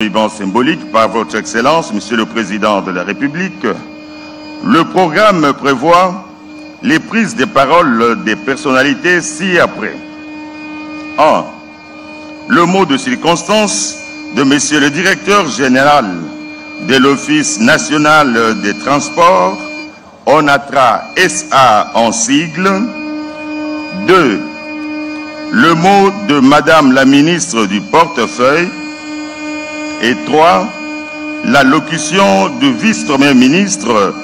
Ruban symbolique par votre Excellence, Monsieur le Président de la République, le programme prévoit les prises de parole des personnalités ci-après. 1. Le mot de circonstance de Monsieur le Directeur général de l'Office national des transports, ONATRA SA en sigle. 2. Le mot de Madame la Ministre du Portefeuille. Et 3. L'allocution du vice-premier ministre,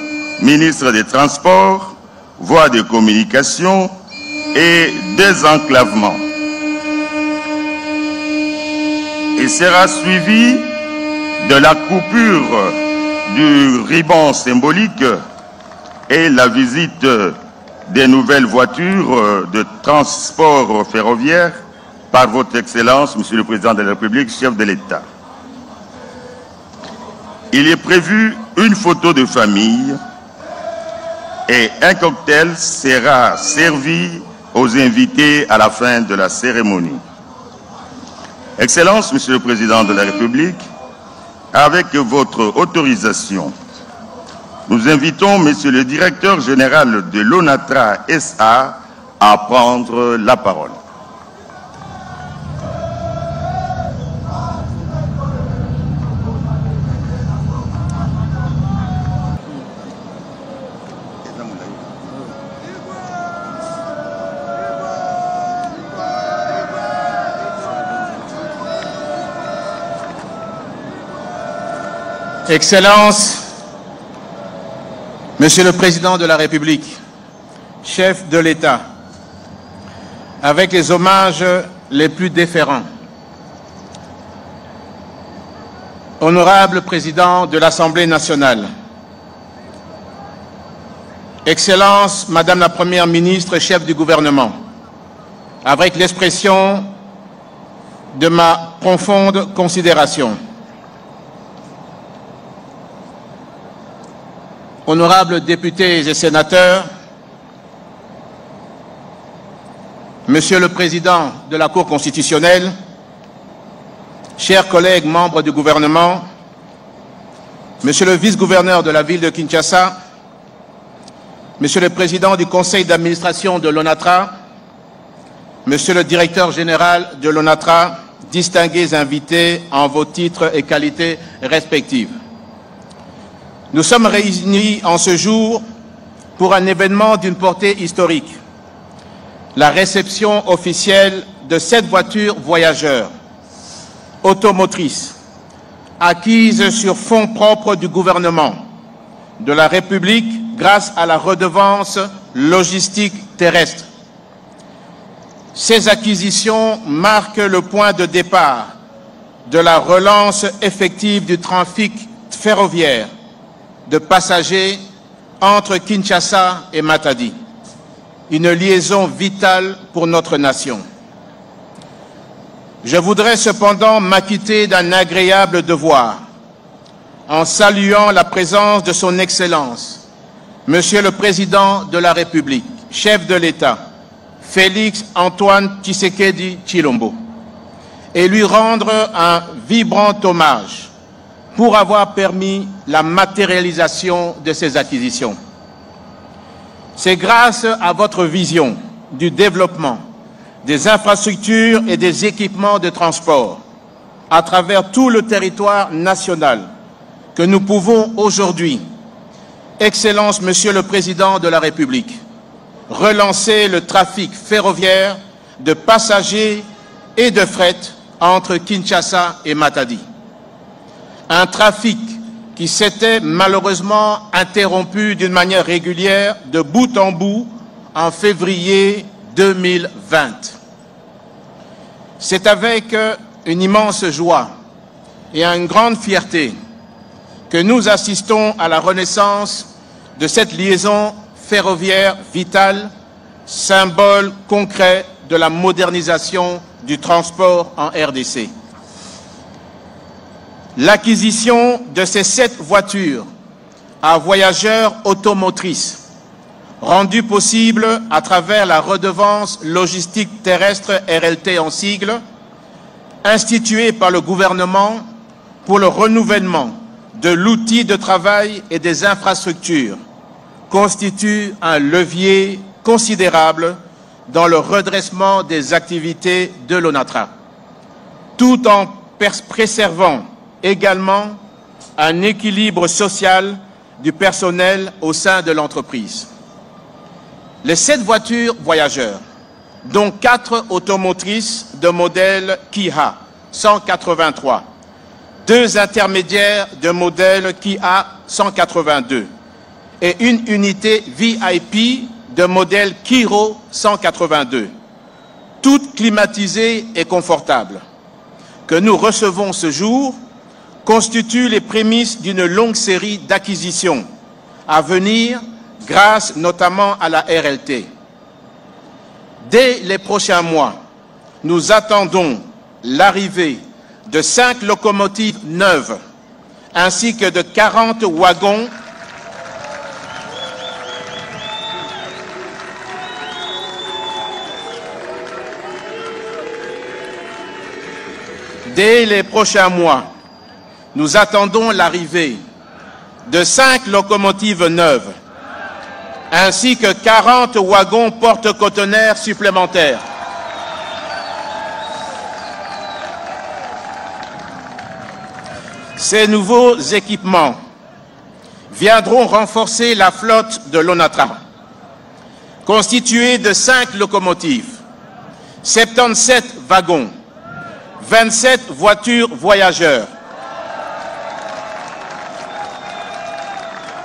ministre des Transports, voies de communication et désenclavement. Et sera suivi de la coupure du ruban symbolique et la visite des nouvelles voitures de transport ferroviaire par votre Excellence, Monsieur le Président de la République, chef de l'État. Il est prévu une photo de famille et un cocktail sera servi aux invités à la fin de la cérémonie. Excellence, Monsieur le Président de la République, avec votre autorisation, nous invitons Monsieur le Directeur général de l'ONATRA SA à prendre la parole. Excellences, Monsieur le Président de la République, chef de l'État, avec les hommages les plus déférents, Honorable Président de l'Assemblée nationale, Excellences, Madame la Première ministre, chef du gouvernement, avec l'expression de ma profonde considération, Honorables députés et sénateurs, Monsieur le Président de la Cour constitutionnelle, chers collègues membres du gouvernement, Monsieur le vice-gouverneur de la ville de Kinshasa, Monsieur le Président du Conseil d'administration de l'ONATRA, Monsieur le Directeur général de l'ONATRA, distingués invités en vos titres et qualités respectives. Nous sommes réunis en ce jour pour un événement d'une portée historique, la réception officielle de 7 voitures voyageurs automotrices acquises sur fonds propres du gouvernement de la République grâce à la redevance logistique terrestre. Ces acquisitions marquent le point de départ de la relance effective du trafic ferroviaire de passagers entre Kinshasa et Matadi, une liaison vitale pour notre nation. Je voudrais cependant m'acquitter d'un agréable devoir en saluant la présence de son Excellence, Monsieur le Président de la République, chef de l'État, Félix Antoine Tshisekedi Tshilombo, et lui rendre un vibrant hommage pour avoir permis la matérialisation de ces acquisitions. C'est grâce à votre vision du développement des infrastructures et des équipements de transport à travers tout le territoire national que nous pouvons aujourd'hui, Excellence Monsieur le Président de la République, relancer le trafic ferroviaire de passagers et de fret entre Kinshasa et Matadi. Un trafic qui s'était malheureusement interrompu d'une manière régulière de bout en bout en février 2020. C'est avec une immense joie et une grande fierté que nous assistons à la renaissance de cette liaison ferroviaire vitale, symbole concret de la modernisation du transport en RDC. L'acquisition de ces 7 voitures à voyageurs automotrices, rendue possible à travers la redevance logistique terrestre RLT en sigle, instituée par le gouvernement pour le renouvellement de l'outil de travail et des infrastructures constitue un levier considérable dans le redressement des activités de l'ONATRA, tout en préservant également un équilibre social du personnel au sein de l'entreprise. Les 7 voitures voyageurs, dont 4 automotrices de modèle Kia 183, 2 intermédiaires de modèle Kia 182 et une unité VIP de modèle Kiro 182, toutes climatisées et confortables, que nous recevons ce jour, constituent les prémices d'une longue série d'acquisitions à venir grâce notamment à la RLT. Dès les prochains mois, nous attendons l'arrivée de 5 locomotives neuves ainsi que de 40 wagons Dès les prochains mois, nous attendons l'arrivée de 5 locomotives neuves ainsi que 40 wagons porte-conteneurs supplémentaires. Ces nouveaux équipements viendront renforcer la flotte de l'ONATRA, constituée de 5 locomotives, 77 wagons, 27 voitures voyageurs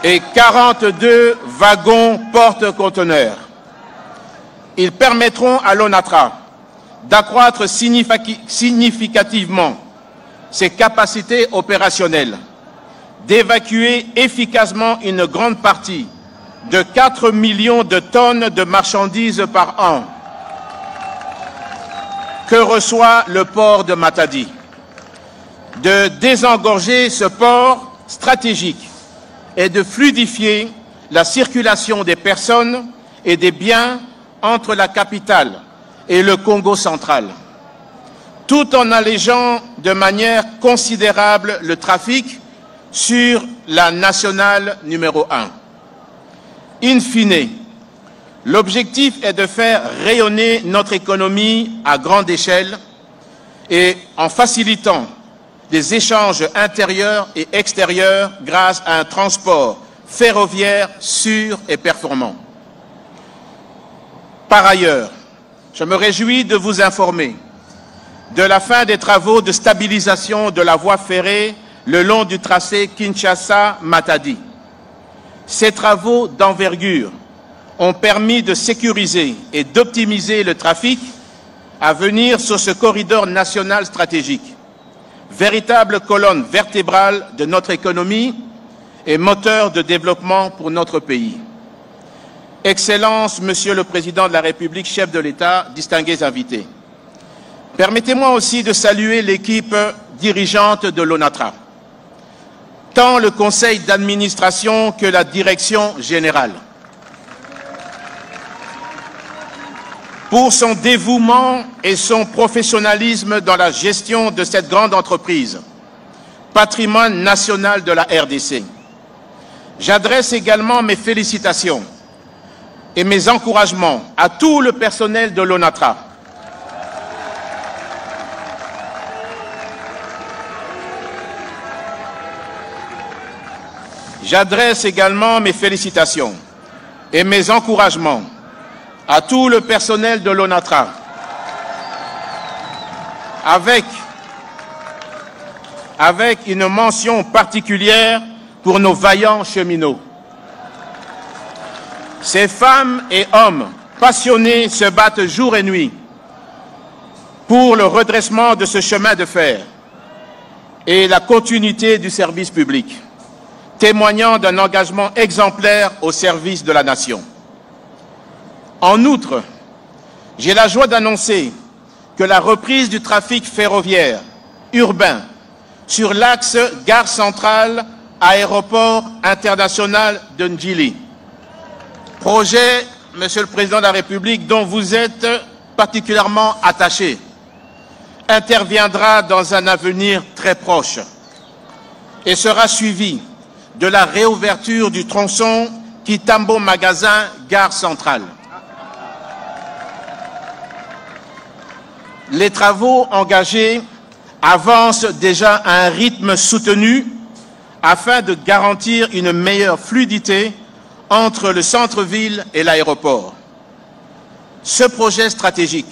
et 42 wagons porte-conteneurs. Ils permettront à l'ONATRA d'accroître significativement ses capacités opérationnelles, d'évacuer efficacement une grande partie de 4 millions de tonnes de marchandises par an que reçoit le port de Matadi, de désengorger ce port stratégique et de fluidifier la circulation des personnes et des biens entre la capitale et le Congo central, tout en allégeant de manière considérable le trafic sur la nationale numéro 1. In fine, l'objectif est de faire rayonner notre économie à grande échelle et en facilitant des échanges intérieurs et extérieurs grâce à un transport ferroviaire sûr et performant. Par ailleurs, je me réjouis de vous informer de la fin des travaux de stabilisation de la voie ferrée le long du tracé Kinshasa-Matadi. Ces travaux d'envergure ont permis de sécuriser et d'optimiser le trafic à venir sur ce corridor national stratégique, véritable colonne vertébrale de notre économie et moteur de développement pour notre pays. Excellences, Monsieur le Président de la République, chef de l'État, distingués invités, permettez-moi aussi de saluer l'équipe dirigeante de l'ONATRA, tant le conseil d'administration que la direction générale, pour son dévouement et son professionnalisme dans la gestion de cette grande entreprise, patrimoine national de la RDC. J'adresse également mes félicitations et mes encouragements à tout le personnel de l'ONATRA. J'adresse également mes félicitations et mes encouragements à tout le personnel de l'ONATRA, avec une mention particulière pour nos vaillants cheminots. Ces femmes et hommes passionnés se battent jour et nuit pour le redressement de ce chemin de fer et la continuité du service public, témoignant d'un engagement exemplaire au service de la nation. En outre, j'ai la joie d'annoncer que la reprise du trafic ferroviaire urbain sur l'axe gare centrale aéroport international de Ndjili, projet, Monsieur le Président de la République, dont vous êtes particulièrement attaché, interviendra dans un avenir très proche. et sera suivi de la réouverture du tronçon Kitambo-Magasin, gare centrale. Les travaux engagés avancent déjà à un rythme soutenu afin de garantir une meilleure fluidité entre le centre-ville et l'aéroport. Ce projet stratégique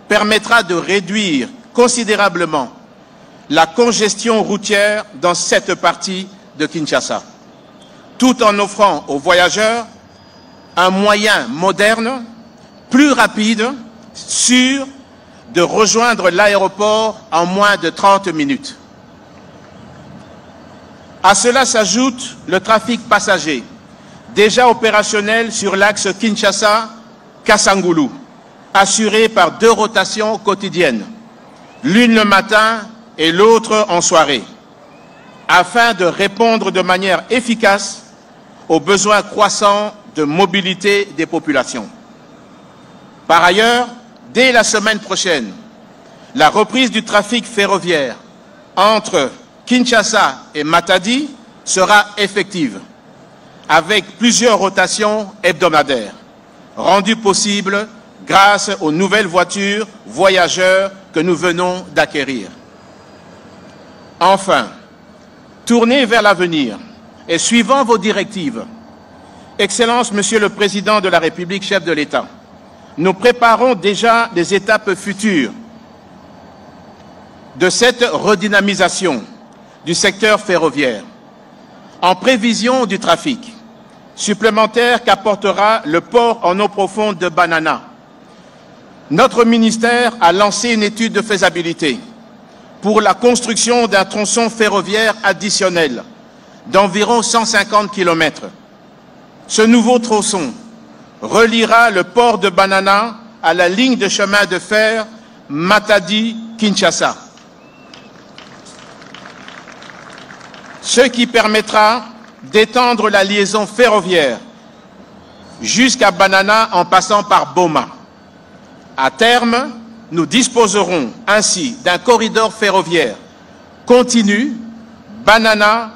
permettra de réduire considérablement la congestion routière dans cette partie de Kinshasa, tout en offrant aux voyageurs un moyen moderne, plus rapide, sûr, de rejoindre l'aéroport en moins de 30 minutes. À cela s'ajoute le trafic passager, déjà opérationnel sur l'axe Kinshasa-Kasangoulou, assuré par 2 rotations quotidiennes, l'une le matin et l'autre en soirée, afin de répondre de manière efficace aux besoins croissants de mobilité des populations. Par ailleurs, dès la semaine prochaine, la reprise du trafic ferroviaire entre Kinshasa et Matadi sera effective, avec plusieurs rotations hebdomadaires, rendues possibles grâce aux nouvelles voitures voyageurs que nous venons d'acquérir. Enfin, tournez vers l'avenir et suivant vos directives, Excellence, Monsieur le Président de la République, chef de l'État, nous préparons déjà les étapes futures de cette redynamisation du secteur ferroviaire, en prévision du trafic supplémentaire qu'apportera le port en eau profonde de Banana. Notre ministère a lancé une étude de faisabilité pour la construction d'un tronçon ferroviaire additionnel d'environ 150 km. Ce nouveau tronçon reliera le port de Banana à la ligne de chemin de fer Matadi-Kinshasa, ce qui permettra d'étendre la liaison ferroviaire jusqu'à Banana en passant par Boma. À terme, nous disposerons ainsi d'un corridor ferroviaire continu Banana,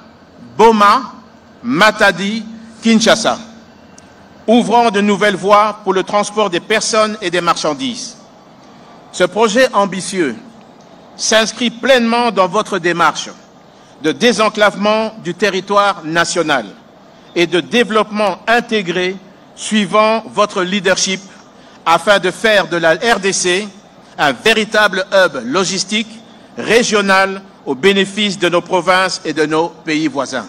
Boma, Matadi, Kinshasa, ouvrant de nouvelles voies pour le transport des personnes et des marchandises. Ce projet ambitieux s'inscrit pleinement dans votre démarche de désenclavement du territoire national et de développement intégré suivant votre leadership afin de faire de la RDC un véritable hub logistique régional au bénéfice de nos provinces et de nos pays voisins.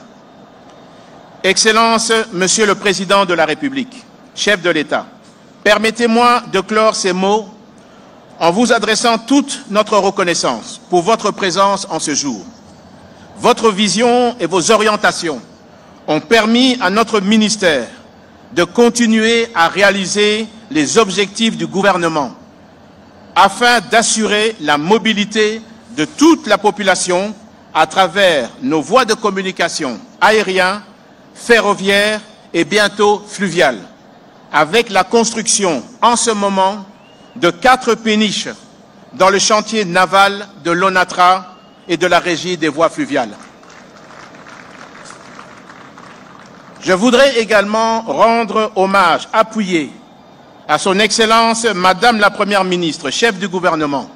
Excellence, Monsieur le Président de la République, chef de l'État, permettez-moi de clore ces mots en vous adressant toute notre reconnaissance pour votre présence en ce jour. Votre vision et vos orientations ont permis à notre ministère de continuer à réaliser les objectifs du gouvernement afin d'assurer la mobilité de toute la population à travers nos voies de communication aériennes, ferroviaires et bientôt fluviales, avec la construction en ce moment de 4 péniches dans le chantier naval de l'ONATRA et de la Régie des voies fluviales. Je voudrais également rendre hommage appuyé à son Excellence Madame la Première ministre, chef du gouvernement,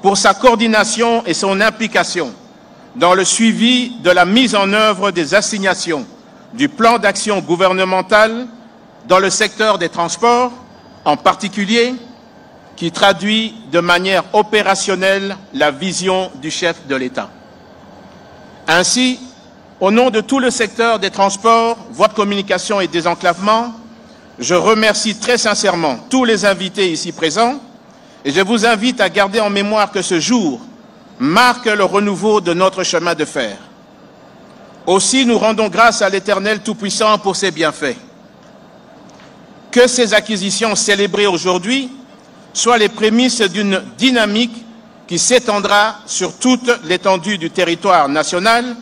pour sa coordination et son implication dans le suivi de la mise en œuvre des assignations du plan d'action gouvernemental dans le secteur des transports, en particulier, qui traduit de manière opérationnelle la vision du chef de l'État. Ainsi, au nom de tout le secteur des transports, voies de communication et désenclavement, je remercie très sincèrement tous les invités ici présents et je vous invite à garder en mémoire que ce jour marque le renouveau de notre chemin de fer. Aussi, nous rendons grâce à l'Éternel Tout-Puissant pour ses bienfaits. Que ces acquisitions célébrées aujourd'hui soient les prémices d'une dynamique qui s'étendra sur toute l'étendue du territoire national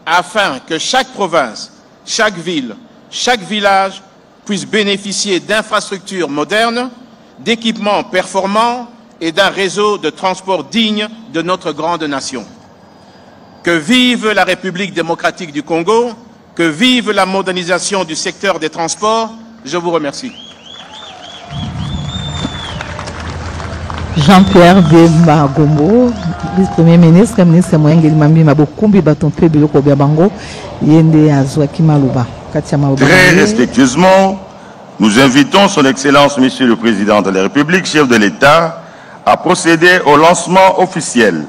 afin que chaque province, chaque ville, chaque village puisse bénéficier d'infrastructures modernes, d'équipements performants et d'un réseau de transport digne de notre grande nation. Que vive la République démocratique du Congo, que vive la modernisation du secteur des transports. Je vous remercie. Jean-Pierre Bemba Gombo, vice-premier ministre, ministre Moyengeli Mambi Mabokumbi Batompe Biloko Biabango, Yende Azwaki Malouba. Très respectueusement, nous invitons son Excellence, Monsieur le Président de la République, chef de l'État, à procéder au lancement officiel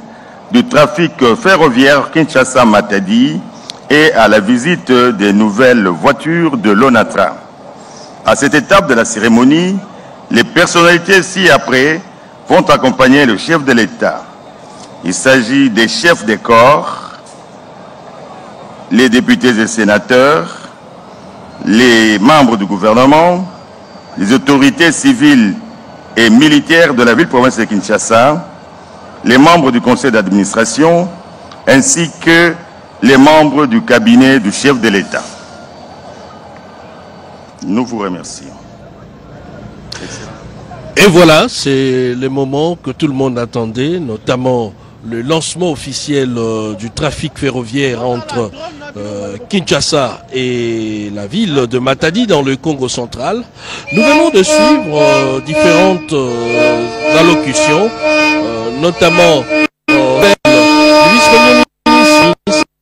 du trafic ferroviaire Kinshasa-Matadi et à la visite des nouvelles voitures de l'ONATRA. À cette étape de la cérémonie, les personnalités ci-après vont accompagner le chef de l'État. Il s'agit des chefs des corps, les députés et sénateurs, les membres du gouvernement, les autorités civiles et militaires de la ville-province de Kinshasa, les membres du conseil d'administration, ainsi que les membres du cabinet du chef de l'État. Nous vous remercions. Et voilà, c'est le moment que tout le monde attendait, notamment le lancement officiel du trafic ferroviaire entre Kinshasa et la ville de Matadi dans le Congo central. Nous venons de suivre différentes allocutions, notamment le vice-premier ministre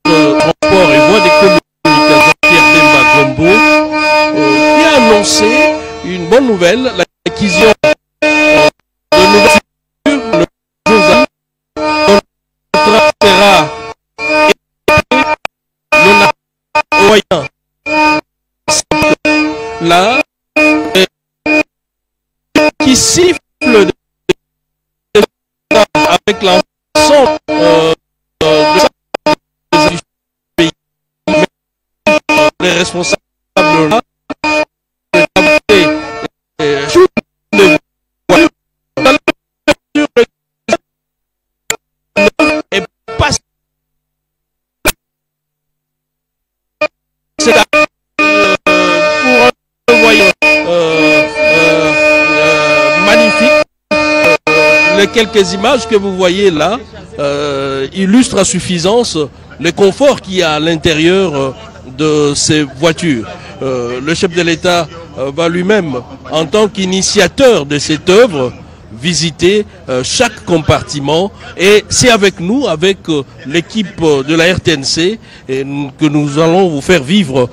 de Transport et Voies des Communications, Pierre Bemba Gombo, qui a annoncé une bonne nouvelle, l'acquisition de nouvelles voitures, là qui siffle avec l'ensemble du pays, les responsables là, les quelques images que vous voyez là illustrent à suffisance le confort qu'il y a à l'intérieur de ces voitures. Le chef de l'État va lui-même, en tant qu'initiateur de cette œuvre, visiter chaque compartiment, et c'est avec nous, avec l'équipe de la RTNC, que nous allons vous faire vivre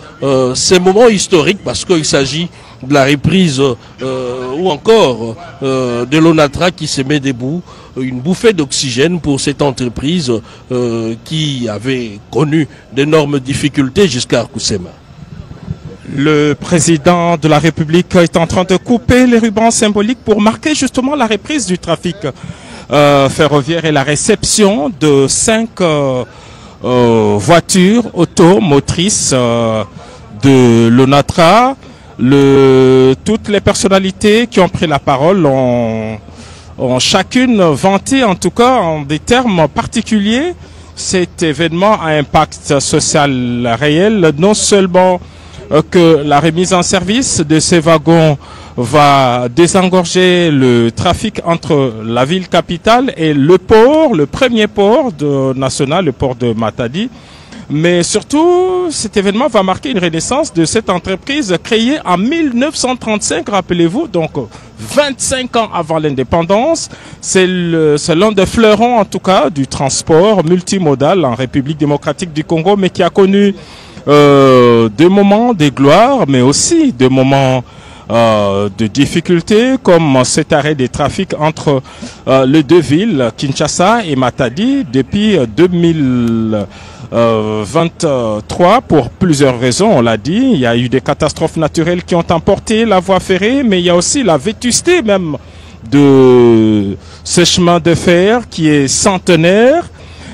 ces moments historiques, parce qu'il s'agit de la reprise ou encore de l'ONATRA qui se met debout, une bouffée d'oxygène pour cette entreprise qui avait connu d'énormes difficultés jusqu'à Kusema. Le président de la République est en train de couper les rubans symboliques pour marquer justement la reprise du trafic ferroviaire et la réception de 5 voitures automotrices de l'ONATRA. Toutes les personnalités qui ont pris la parole ont chacune vanté, en tout cas en des termes particuliers, cet événement à impact social réel, non seulement que la remise en service de ces wagons va désengorger le trafic entre la ville capitale et le port, le premier port national, le port de Matadi. Mais surtout, cet événement va marquer une renaissance de cette entreprise créée en 1935, rappelez-vous, donc 25 ans avant l'indépendance. C'est l'un des fleurons, en tout cas, du transport multimodal en République démocratique du Congo, mais qui a connu des moments de gloire, mais aussi des moments de difficultés, comme cet arrêt des trafics entre les deux villes, Kinshasa et Matadi, depuis 2023, pour plusieurs raisons, on l'a dit. Il y a eu des catastrophes naturelles qui ont emporté la voie ferrée, mais il y a aussi la vétusté même de ce chemin de fer qui est centenaire,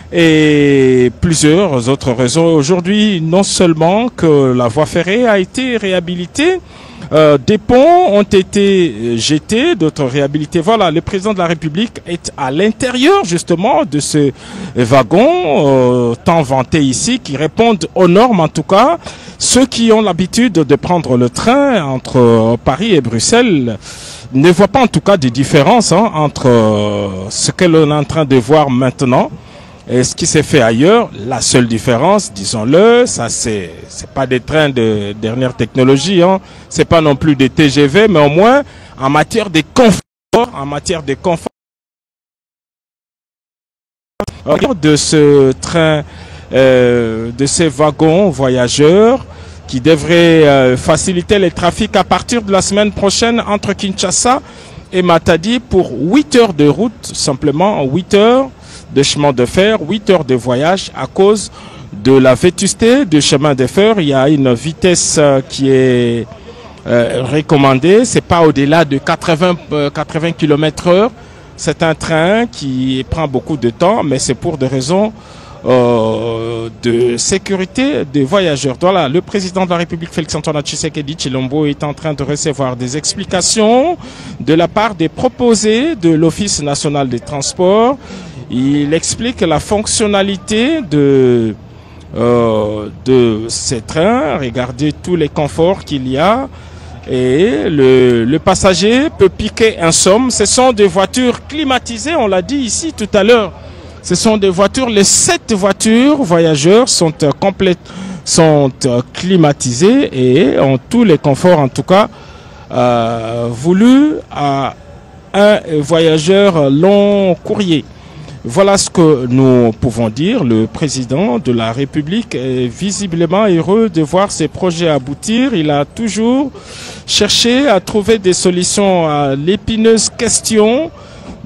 et plusieurs autres raisons. Aujourd'hui, non seulement que la voie ferrée a été réhabilitée, des ponts ont été jetés, d'autres réhabilités. Voilà, le président de la République est à l'intérieur justement de ce wagon tant vanté ici, qui répondent aux normes en tout cas. Ceux qui ont l'habitude de prendre le train entre Paris et Bruxelles ne voient pas en tout cas de différence entre ce que l'on est en train de voir maintenant Et ce qui s'est fait ailleurs, la seule différence, disons-le, ça c'est pas des trains de dernière technologie, hein, c'est pas non plus des TGV, mais au moins en matière de confort, de ce train, de ces wagons voyageurs qui devraient faciliter les trafics à partir de la semaine prochaine entre Kinshasa et Matadi pour 8 heures de route, simplement 8 heures de chemin de fer, 8 heures de voyage à cause de la vétusté du chemin de fer. Il y a une vitesse qui est recommandée, c'est pas au-delà de 80 km/h. C'est un train qui prend beaucoup de temps, mais c'est pour des raisons de sécurité des voyageurs. Voilà, le président de la République, Félix-Antoine Tshisekedi Tshilombo, est en train de recevoir des explications de la part des proposés de l'Office national des transports. Il explique la fonctionnalité de ces trains, regardez tous les conforts qu'il y a. Et le passager peut piquer un somme. Ce sont des voitures climatisées, on l'a dit ici tout à l'heure. Ce sont des voitures, les 7 voitures voyageurs sont climatisées et ont tous les conforts, en tout cas, voulus à un voyageur long courrier. Voilà ce que nous pouvons dire. Le président de la République est visiblement heureux de voir ces projets aboutir. Il a toujours cherché à trouver des solutions à l'épineuse question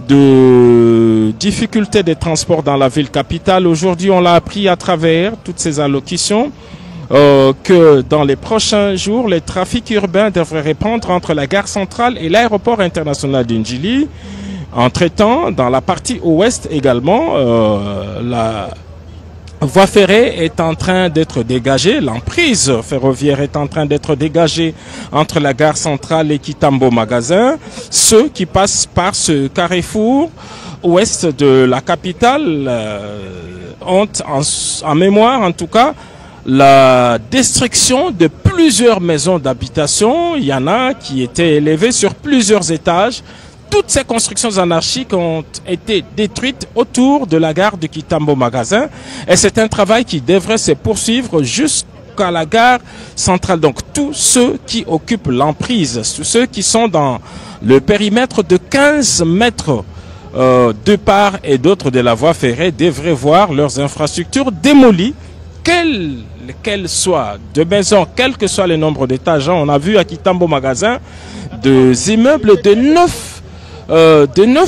de difficultés des transports dans la ville capitale. Aujourd'hui, on l'a appris à travers toutes ces allocutions que dans les prochains jours, les trafics urbains devraient reprendre entre la gare centrale et l'aéroport international d'Indjili. Entre-temps, dans la partie ouest également, la voie ferrée est en train d'être dégagée, l'emprise ferroviaire est en train d'être dégagée entre la gare centrale et Kitambo Magasin. Ceux qui passent par ce carrefour ouest de la capitale ont en mémoire, en tout cas, la destruction de plusieurs maisons d'habitation. Il y en a qui étaient élevées sur plusieurs étages. Toutes ces constructions anarchiques ont été détruites autour de la gare de Kitambo Magasin. Et c'est un travail qui devrait se poursuivre jusqu'à la gare centrale. Donc tous ceux qui occupent l'emprise, tous ceux qui sont dans le périmètre de 15 mètres de part et d'autre de la voie ferrée devraient voir leurs infrastructures démolies, quelles soient de maisons, quel que soit le nombre d'étages. On a vu à Kitambo Magasin des immeubles de 9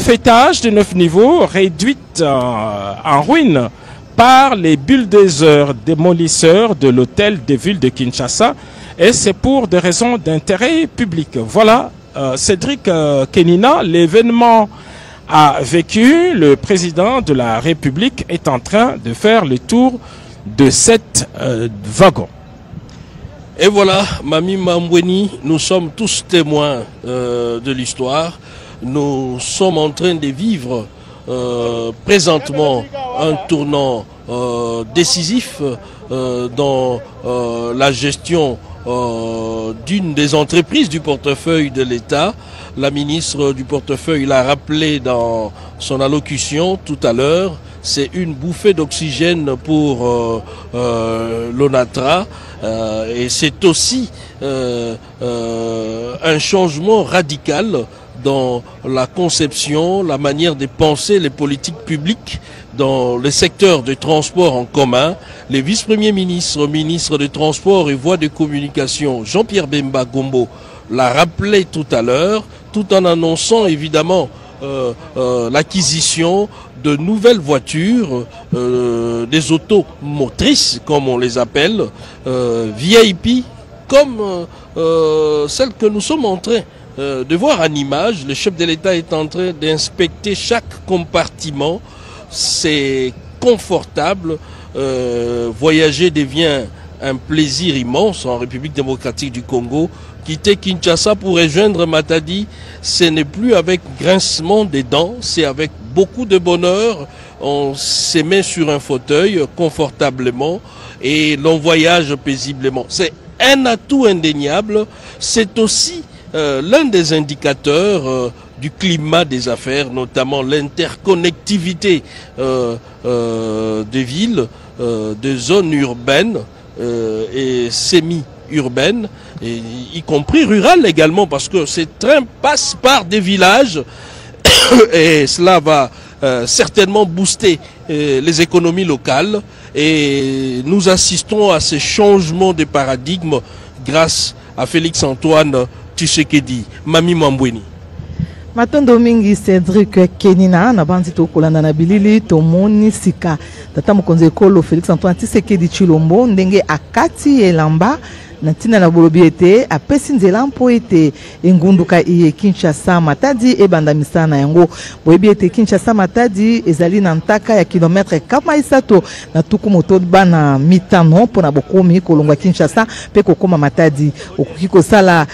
étages, de 9 niveaux, réduites en ruine par les bulldozers démolisseurs de l'hôtel de ville de Kinshasa. Et c'est pour des raisons d'intérêt public. Voilà, Cédric Kenina, l'événement a vécu. Le président de la République est en train de faire le tour de 7 wagons. Et voilà, Mami Mambweni, nous sommes tous témoins de l'histoire. Nous sommes en train de vivre présentement un tournant décisif dans la gestion d'une des entreprises du portefeuille de l'État. La ministre du portefeuille l'a rappelé dans son allocution tout à l'heure. C'est une bouffée d'oxygène pour l'ONATRA et c'est aussi un changement radical dans la conception, la manière de penser les politiques publiques dans le secteur de transport en commun. Les vice-premiers ministres, ministres des Transports et Voies de Communication, Jean-Pierre Bemba Gombo, l'a rappelé tout à l'heure, tout en annonçant évidemment l'acquisition de nouvelles voitures, des autos motrices, comme on les appelle, VIP, comme celles que nous sommes en train de voir en image. Le chef de l'État est en train d'inspecter chaque compartiment. C'est confortable. Voyager devient un plaisir immense en République démocratique du Congo. Quitter Kinshasa pour rejoindre Matadi, ce n'est plus avec grincement des dents, c'est avec beaucoup de bonheur. On se met sur un fauteuil confortablement et l'on voyage paisiblement. C'est un atout indéniable. C'est aussi l'un des indicateurs du climat des affaires, notamment l'interconnectivité des villes, des zones urbaines et semi-urbaines, y compris rurales également, parce que ces trains passent par des villages et cela va certainement booster les économies locales, et nous assistons à ces changements de paradigme grâce à Félix-Antoine Tshisekedi. Mami Mambweni. Matondo mingi Cédric Kenina na bandi to kolanda na bilili to moni sika tata mokonzi ekolo Félix-Antoine Tshisekedi Tshilombo ndenge akati elamba na tina na bolobi ete apesi nzela mpo ete engunduka iye Kinshasa Matadi ebanda misana yango boyebi ete Kinshasa Matadi ezali na ntaka ya kilometre kama isato na tuku moto bana mitano mpona bokomi kolongwa Kinshasa pe kokoma Matadi okoki kosala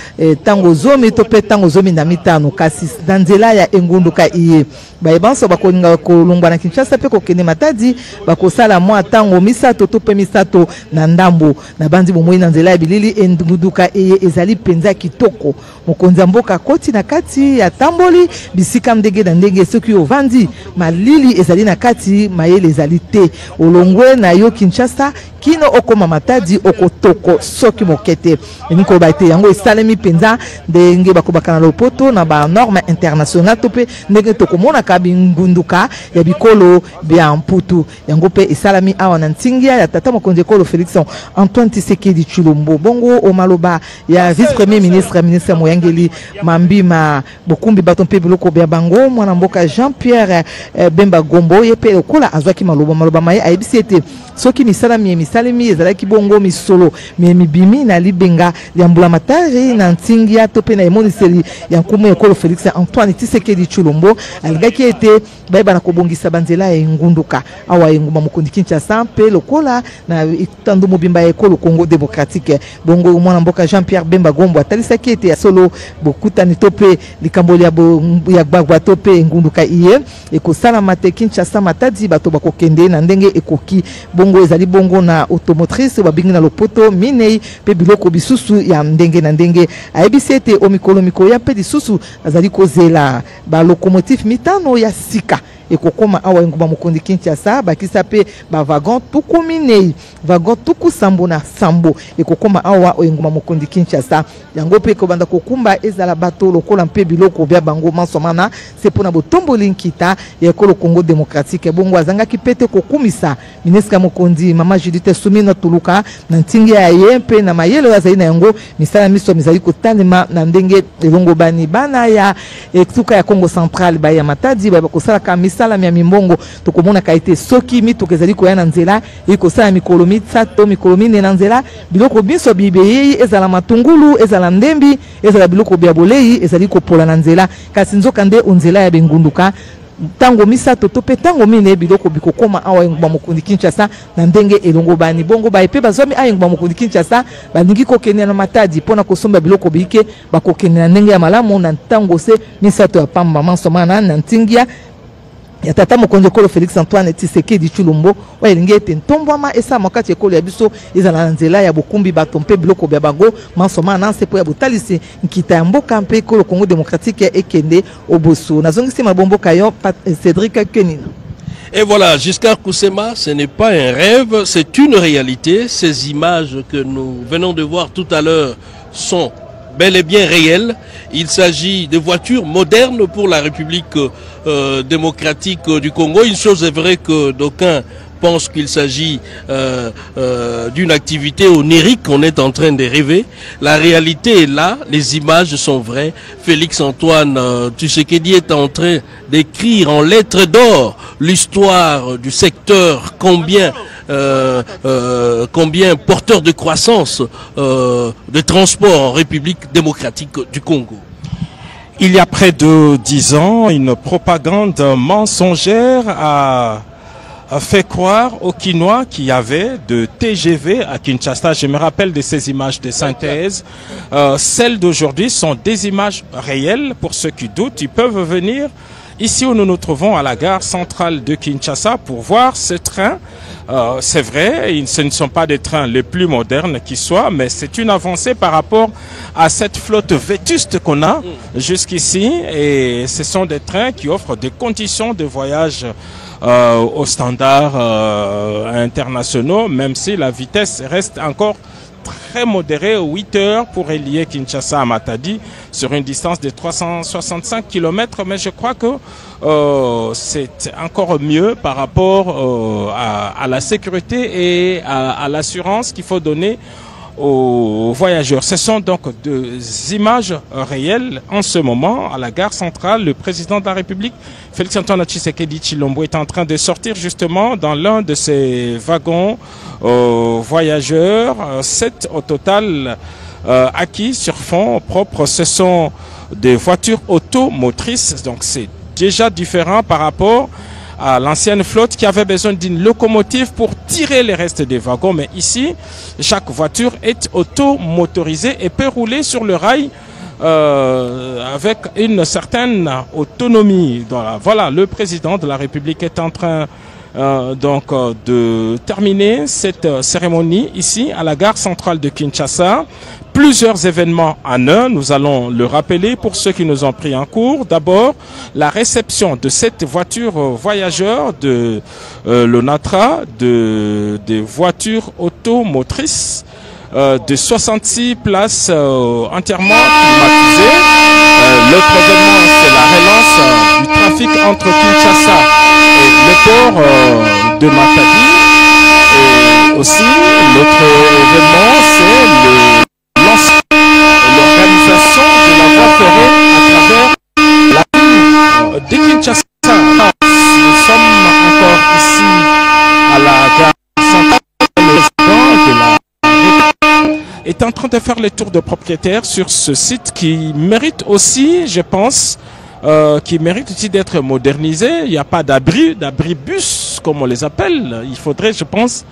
tango zomi to pe tango zomi na mitano kasi na nzela ya engunduka iye bayebanso bakolinga kolongwa na Kinshasa pe kokende Matadi bakosala mwa tango misato to pe misato na ndambo na bandi bomoi na nzela ya bilili engunduka eye ezali penza kitoko mokonzi mboka koti na kati ya tamboli bisika ndenge na ndenge soki ovandi malili ezali na kati mayele ezali te olongwe na yo Kinshasa kino okoma Matadi okotoko soki mokete niko baite yango esalemi penza ndenge bakobaka na lopoto na ba norme international to pe ndenge tokomona ka bingunduka ya bikolo bya mputu yango pe esalami awa na ntingia ya tata mokonzi ekolo Félix-Antoine Tshisekedi Tshilombo bongo o maloba ya vice premier ministre Moyangeli Mambima bokumbi baton pe biloko bya bango mwana mboka Jean-Pierre Bemba Gombo yepe okola azwaki maloba maye ayebisi ete soki misalemi ezalaki bongo misolo mibimi na libenga ya mbulamatari na ntingia to pe na emoniseli ya nkumu ekolo Félix-Antoine Tshisekedi Tshilombo alingaki ete bayeba na kobongisa banzela ya ngunduka awa enguma mokondi Kinshasa pe lokola na itando mobimba ekolo Congo démocratique bongo mwana mboka Jean-Pierre Bemba Gombo atalisaki ete ya solo bokutani to pe likamboli ya gbagwa to pe ngunduka iye ekosala mate Kinshasa Matadi bato bakokende na ndenge ekoki bongo ezali bongo na automotrice babingi na lopoto minei pe biloko bisusu ya ndenge na ndenge ayebisi ete omikolo ya pe lisusu azali kozela ba locomotive mitano ya sika ekokoma awa enguma mokondi Kinshasa bakisa pe ba wagon tuku minei wagon tuku sambo na sambo ekokoma awa enguma mokondi Kinshasa yango pe kobanda kokumba ezala bato lokola mpe biloko bya bango mansomana c'est pona botomboli nkita ya ekolo Congo démocratique bongo azangaki pete kokumisa ministre mokondi mama Judith Sumina Tuluka na ntingi ya yempe na mayelo ya zaina yango misala miso mizali kotanema na ndenge elongo bana ya etuka ya Congo central ba ya Matadi ba kosala ka sala mia mimbongo tokomona kaite soki mituka ezali koya na nzela ikosala mikolo mitsato mikolo mine na nzela biloko biso bibeye ezala matungulu ezala ndembi ezala biloko bya bolei ezali kopola na nzela kasi nzoka nde onzela ya bengunduka tango misato to pe tango mine biloko bikokoma awa enguma mokondi Kinshasa na ndenge elongo bani bongo ba epe bazomi enguma mokondi Kinshasa balingi kokende na Matadi pona kosomba biloko bike bakokende na ndenge ya malamu na tango se misato ya pamba mansomana na ntingia ya tata mokonzi ekolo Félix-Antoine Tshisekedi Tshilombo oyelingi ete ntombwama esa makati ekolo ya biso ezala na nzela ya bokumbi bato mpe biloko bya bango mansoma na nsepo ya botalisi nkita ya mboka mpe ekolo Congo démocratique ekende oboso nazongisi mabomboka yo Cédric Kenina. Et voilà, Giscard Koussema, ce n'est pas un rêve, c'est une réalité. Ces images que nous venons de voir tout à l'heure sont bel et bien réel. Il s'agit de voitures modernes pour la République démocratique du Congo. Une chose est vraie que d'aucuns pensent qu'il s'agit d'une activité onirique qu'on est en train de rêver. La réalité est là, les images sont vraies. Félix-Antoine Tshisekedi est en train d'écrire en lettres d'or l'histoire du secteur combien porteur de croissance de transport en République démocratique du Congo. Il y a près de 10 ans, une propagande mensongère a fait croire aux Kinois qu'il y avait de TGV à Kinshasa. Je me rappelle de ces images de synthèse. Celles d'aujourd'hui sont des images réelles. Pour ceux qui doutent, ils peuvent venir ici où nous nous trouvons à la gare centrale de Kinshasa pour voir ce train. C'est vrai, ce ne sont pas des trains les plus modernes qui soient, mais c'est une avancée par rapport à cette flotte vétuste qu'on a jusqu'ici. Et ce sont des trains qui offrent des conditions de voyage aux standards internationaux, même si la vitesse reste encore très modérée, 8 heures pour relier Kinshasa à Matadi sur une distance de 365 km, mais je crois que c'est encore mieux par rapport à la sécurité et à l'assurance qu'il faut donner aux voyageurs. Ce sont donc des images réelles en ce moment à la gare centrale. Le président de la République, Félix-Antoine Tshisekedi Tshilombo, est en train de sortir justement dans l'un de ces wagons voyageurs. 7 au total acquis sur fonds propres. Ce sont des voitures automotrices, donc c'est déjà différent par rapport à l'ancienne flotte qui avait besoin d'une locomotive pour tirer les restes des wagons. Mais ici, chaque voiture est automotorisée et peut rouler sur le rail avec une certaine autonomie. Voilà, le président de la République est en train de terminer cette cérémonie ici à la gare centrale de Kinshasa. Plusieurs événements en un, nous allons le rappeler pour ceux qui nous ont pris en cours. D'abord, la réception de cette voiture voyageur de l'ONATRA, des voitures automotrices de 66 places entièrement climatisées. L'autre événement, c'est la relance du trafic entre Kinshasa et le port de Matadi. Et aussi, l'autre événement, c'est l'organisation de la voie ferrée à travers la ville de Kinshasa. Nous sommes encore ici à la gare centrale. Le président de la République est en train de faire les tours de propriétaires sur ce site qui mérite aussi, je pense, d'être modernisé. Il n'y a pas d'abribus, comme on les appelle. Il faudrait, je pense,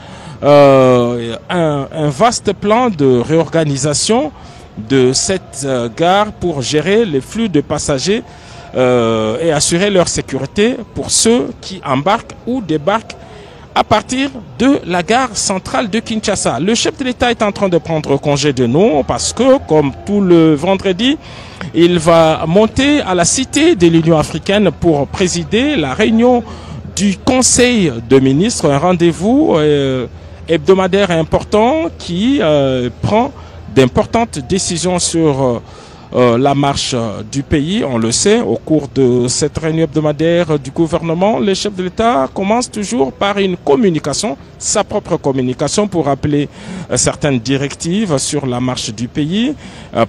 un vaste plan de réorganisation de cette gare pour gérer les flux de passagers et assurer leur sécurité pour ceux qui embarquent ou débarquent à partir de la gare centrale de Kinshasa. Le chef de l'État est en train de prendre congé de nous parce que, comme tout le vendredi, il va monter à la Cité de l'Union africaine pour présider la réunion du Conseil de ministres, un rendez-vous hebdomadaire important qui prend d'importantes décisions sur la marche du pays. On le sait, au cours de cette réunion hebdomadaire du gouvernement, le chef de l'État commence toujours par une communication, sa propre communication pour rappeler certaines directives sur la marche du pays.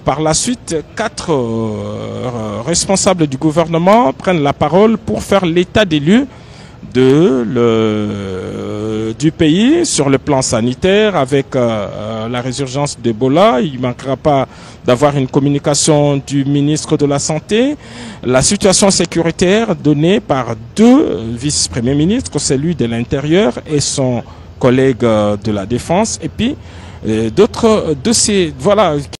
Par la suite, 4 responsables du gouvernement prennent la parole pour faire l'état des lieux du pays sur le plan sanitaire avec la résurgence d'Ebola. Il ne manquera pas d'avoir une communication du ministre de la Santé. La situation sécuritaire donnée par 2 vice-premiers ministres, celui de l'Intérieur et son collègue de la Défense. Et puis d'autres dossiers, voilà,